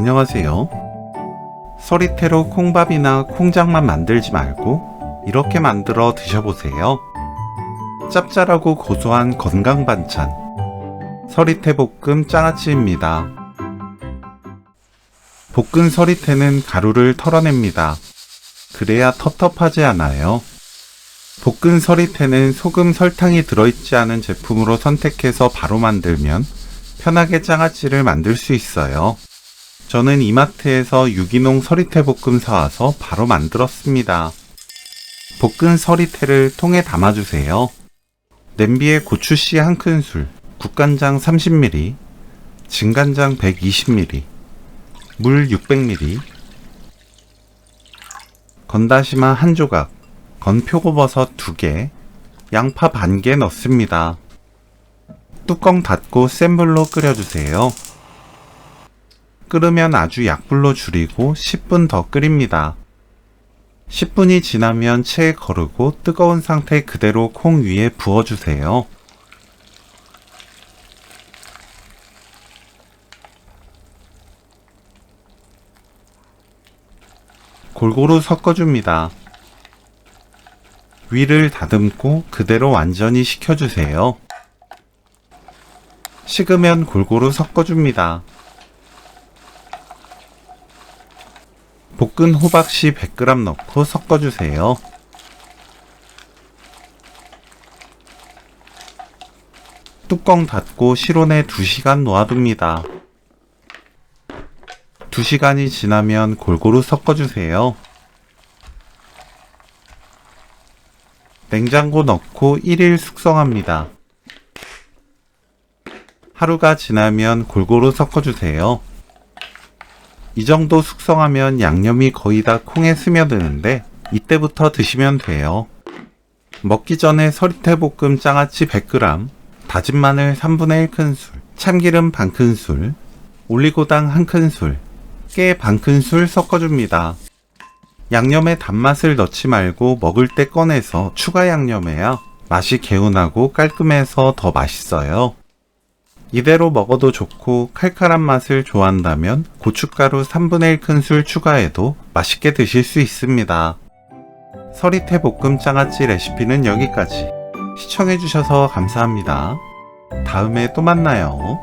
안녕하세요. 서리태로 콩밥이나 콩장만 만들지 말고 이렇게 만들어 드셔보세요. 짭짤하고 고소한 건강 반찬 서리태 볶음 장아찌입니다. 볶은 서리태는 가루를 털어냅니다. 그래야 텁텁하지 않아요. 볶은 서리태는 소금, 설탕이 들어있지 않은 제품으로 선택해서 바로 만들면 편하게 장아찌를 만들 수 있어요. 저는 이마트에서 유기농 서리태 볶음 사와서 바로 만들었습니다. 볶은 서리태를 통에 담아주세요. 냄비에 고추씨 1큰술, 국간장 30ml, 진간장 120ml, 물 600ml, 건다시마 1조각, 건표고버섯 2개, 양파 반 개 넣습니다. 뚜껑 닫고 센 불로 끓여주세요. 끓으면 아주 약불로 줄이고 10분 더 끓입니다. 10분이 지나면 체에 거르고 뜨거운 상태 그대로 콩 위에 부어주세요. 골고루 섞어줍니다. 위를 다듬고 그대로 완전히 식혀주세요. 식으면 골고루 섞어줍니다. 볶은 호박씨 100g 넣고 섞어주세요. 뚜껑 닫고 실온에 2시간 놓아둡니다. 2시간이 지나면 골고루 섞어주세요. 냉장고 넣고 1일 숙성합니다. 하루가 지나면 골고루 섞어주세요. 이 정도 숙성하면 양념이 거의 다 콩에 스며드는데 이때부터 드시면 돼요. 먹기 전에 서리태 볶음 장아찌 100g, 다진 마늘 1/3 큰술, 참기름 반 큰술, 올리고당 1큰술, 깨 반 큰술 섞어줍니다. 양념에 단맛을 넣지 말고 먹을 때 꺼내서 추가 양념해야 맛이 개운하고 깔끔해서 더 맛있어요. 이대로 먹어도 좋고 칼칼한 맛을 좋아한다면 고춧가루 1/3 큰술 추가해도 맛있게 드실 수 있습니다. 서리태 볶음 장아찌 레시피는 여기까지. 시청해주셔서 감사합니다. 다음에 또 만나요.